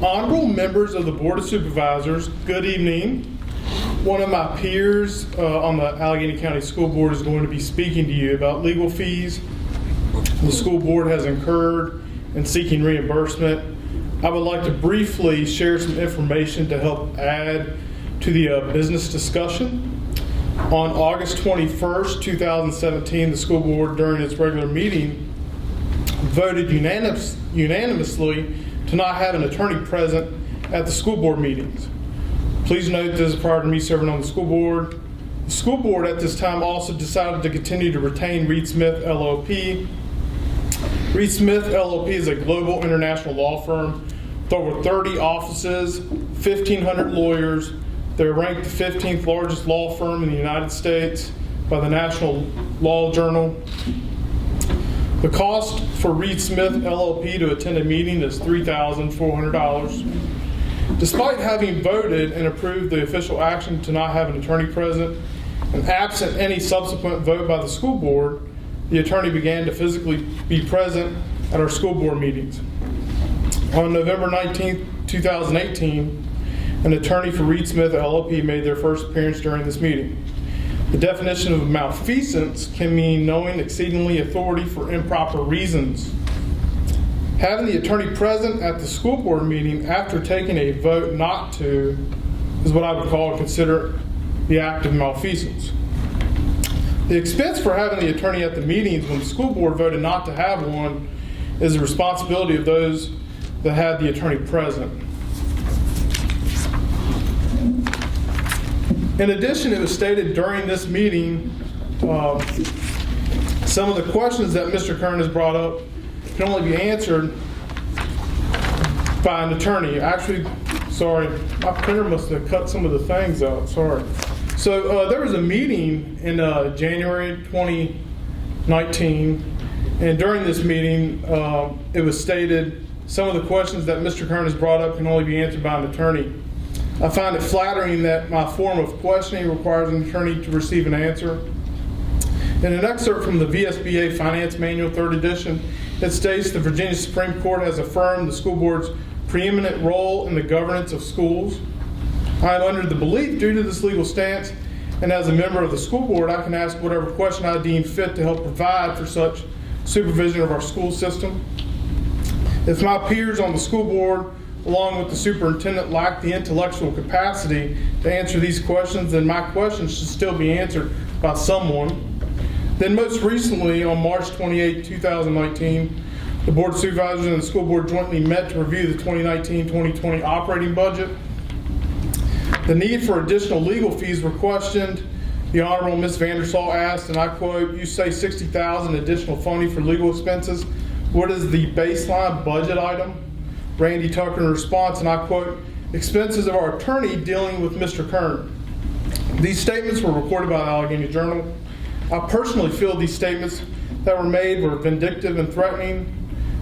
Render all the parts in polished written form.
Honorable members of the Board of Supervisors, good evening. One of my peers on the Alleghany County School Board is going to be speaking to you about legal fees the school board has incurred in seeking reimbursement. I would like to briefly share some information to help add to the business discussion. On August 21st, 2017, the school board, during its regular meeting, voted unanimously to not have an attorney present at the school board meetings. Please note this is prior to me serving on the school board. The school board at this time also decided to continue to retain Reed Smith LLP. Reed Smith LLP is a global international law firm with over 30 offices, 1,500 lawyers. They're ranked the 15th largest law firm in the United States by the National Law Journal. The cost for Reed Smith LLP to attend a meeting is $3,400. Despite having voted and approved the official action to not have an attorney present, and absent any subsequent vote by the school board, the attorney began to physically be present at our school board meetings. On November 19, 2018, an attorney for Reed Smith LLP made their first appearance during this meeting. The definition of malfeasance can mean knowing exceedingly authority for improper reasons. Having the attorney present at the school board meeting after taking a vote not to is what I would consider the act of malfeasance. The expense for having the attorney at the meetings when the school board voted not to have one is the responsibility of those that had the attorney present. In addition, it was stated during this meeting, some of the questions that Mr. Kern has brought up can only be answered by an attorney. Actually, sorry, my printer must have cut some of the things out, sorry. So there was a meeting in January 2019, and during this meeting, it was stated some of the questions that Mr. Kern has brought up can only be answered by an attorney. I find it flattering that my form of questioning requires an attorney to receive an answer. In an excerpt from the VSBA Finance Manual, 3rd edition, it states the Virginia Supreme Court has affirmed the school board's preeminent role in the governance of schools. I am under the belief, due to this legal stance, and as a member of the school board, I can ask whatever question I deem fit to help provide for such supervision of our school system. If my peers on the school board, along with the superintendent, lack the intellectual capacity to answer these questions, then my questions should still be answered by someone. Then most recently, on March 28, 2019, the Board of Supervisors and the school board jointly met to review the 2019-2020 operating budget. The need for additional legal fees were questioned. The Honorable Ms. Vandersall asked, and I quote, "You say $60,000 additional funding for legal expenses. What is the baseline budget item?" Randy Tucker in response, and I quote, "Expenses of our attorney dealing with Mr. Kern." These statements were reported by the Alleghany Journal. I personally feel these statements that were made were vindictive and threatening.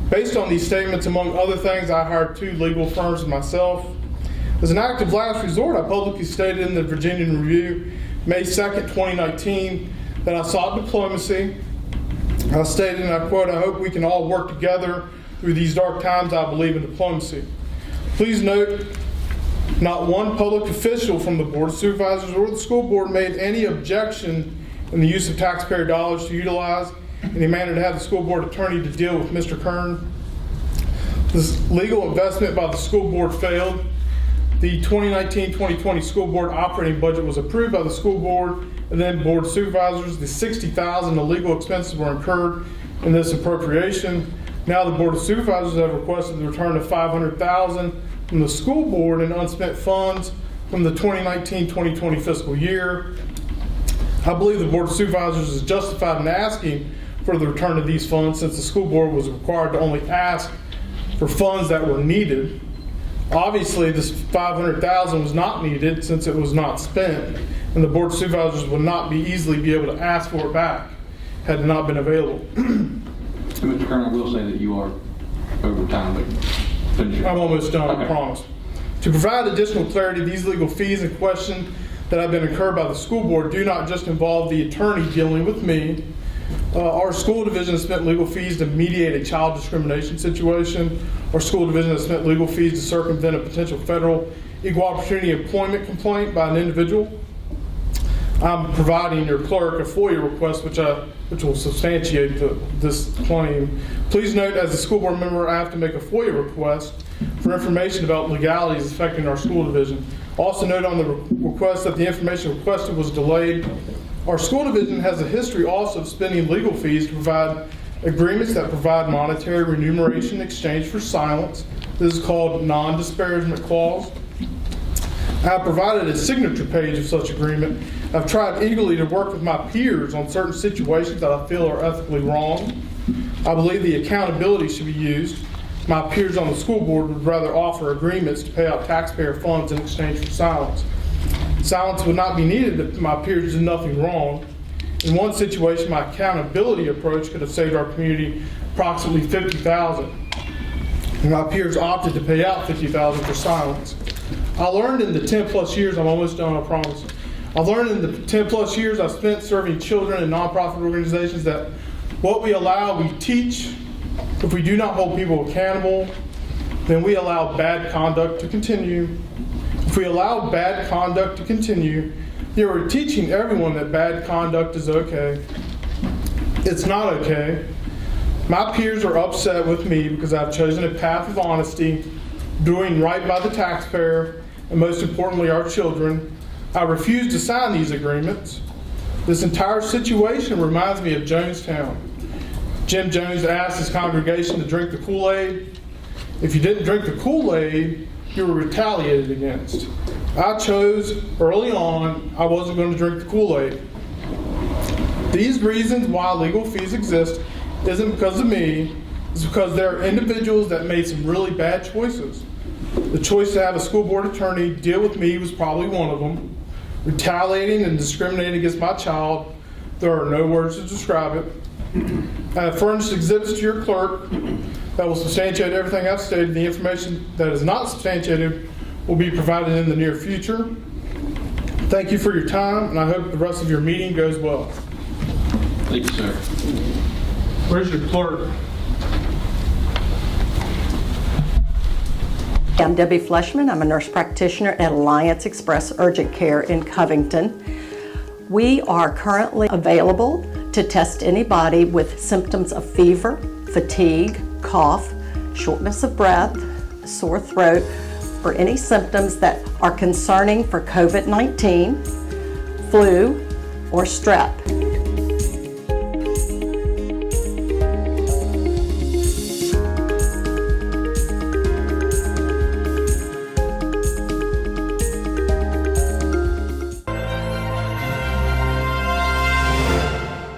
Based on these statements, among other things, I hired 2 legal firms myself. As an act of last resort, I publicly stated in the Virginian Review, May 2nd, 2019, that I sought diplomacy. I stated, and I quote, "I hope we can all work together through these dark times. I believe in diplomacy." Please note, not one public official from the Board of Supervisors or the school board made any objection in the use of taxpayer dollars to utilize in a manner to have the school board attorney to deal with Mr. Kern. This legal investment by the school board failed. The 2019-2020 school board operating budget was approved by the school board and then Board of Supervisors. The $60,000 of legal expenses were incurred in this appropriation. Now the Board of Supervisors have requested the return of $500,000 from the school board in unspent funds from the 2019-2020 fiscal year. I believe the Board of Supervisors is justified in asking for the return of these funds, since the school board was required to only ask for funds that were needed. Obviously, this $500,000 was not needed since it was not spent, and the Board of Supervisors would not easily be able to ask for it back had it not been available. Mr. Kern, I will say that you are over time, but finish. I'm almost done, okay. I promise. To provide additional clarity, these legal fees in question that have been incurred by the school board do not just involve the attorney dealing with me. Our school division has spent legal fees to mediate a child discrimination situation. Our school division has spent legal fees to circumvent a potential federal equal opportunity employment complaint by an individual. I'm providing your clerk a FOIA request which will substantiate this claim. Please note, as a school board member, I have to make a FOIA request for information about legalities affecting our school division. Also note on the request that the information requested was delayed. Our school division has a history also of spending legal fees to provide agreements that provide monetary remuneration in exchange for silence. This is called non-disparagement clause. I have provided a signature page of such agreement. I've tried eagerly to work with my peers on certain situations that I feel are ethically wrong. I believe the accountability should be used. My peers on the school board would rather offer agreements to pay out taxpayer funds in exchange for silence. Silence would not be needed if my peers did nothing wrong. In one situation, my accountability approach could have saved our community approximately $50,000. And my peers opted to pay out $50,000 for silence. I learned in the 10 plus years, I'm almost done, I promise. I've learned in the 10 plus years I've spent serving children in nonprofit organizations that what we allow, we teach. If we do not hold people accountable, then we allow bad conduct to continue. If we allow bad conduct to continue, then we're teaching everyone that bad conduct is okay. It's not okay. My peers are upset with me because I've chosen a path of honesty, doing right by the taxpayer, and most importantly, our children. I refuse to sign these agreements. This entire situation reminds me of Jonestown. Jim Jones asked his congregation to drink the Kool-Aid. If you didn't drink the Kool-Aid, you were retaliated against. I chose early on I wasn't going to drink the Kool-Aid. These reasons why legal fees exist isn't because of me, it's because there are individuals that made some really bad choices. The choice to have a school board attorney deal with me was probably one of them. Retaliating and discriminating against my child, there are no words to describe it. I have furnished exhibits to your clerk that will substantiate everything I've stated. The information that is not substantiated will be provided in the near future. Thank you for your time, and I hope the rest of your meeting goes well. Thank you, sir. Where's your clerk? I'm Debbie Fleshman. I'm a nurse practitioner at Alliance Express Urgent Care in Covington. We are currently available to test anybody with symptoms of fever, fatigue, cough, shortness of breath, sore throat, or any symptoms that are concerning for COVID-19, flu, or strep.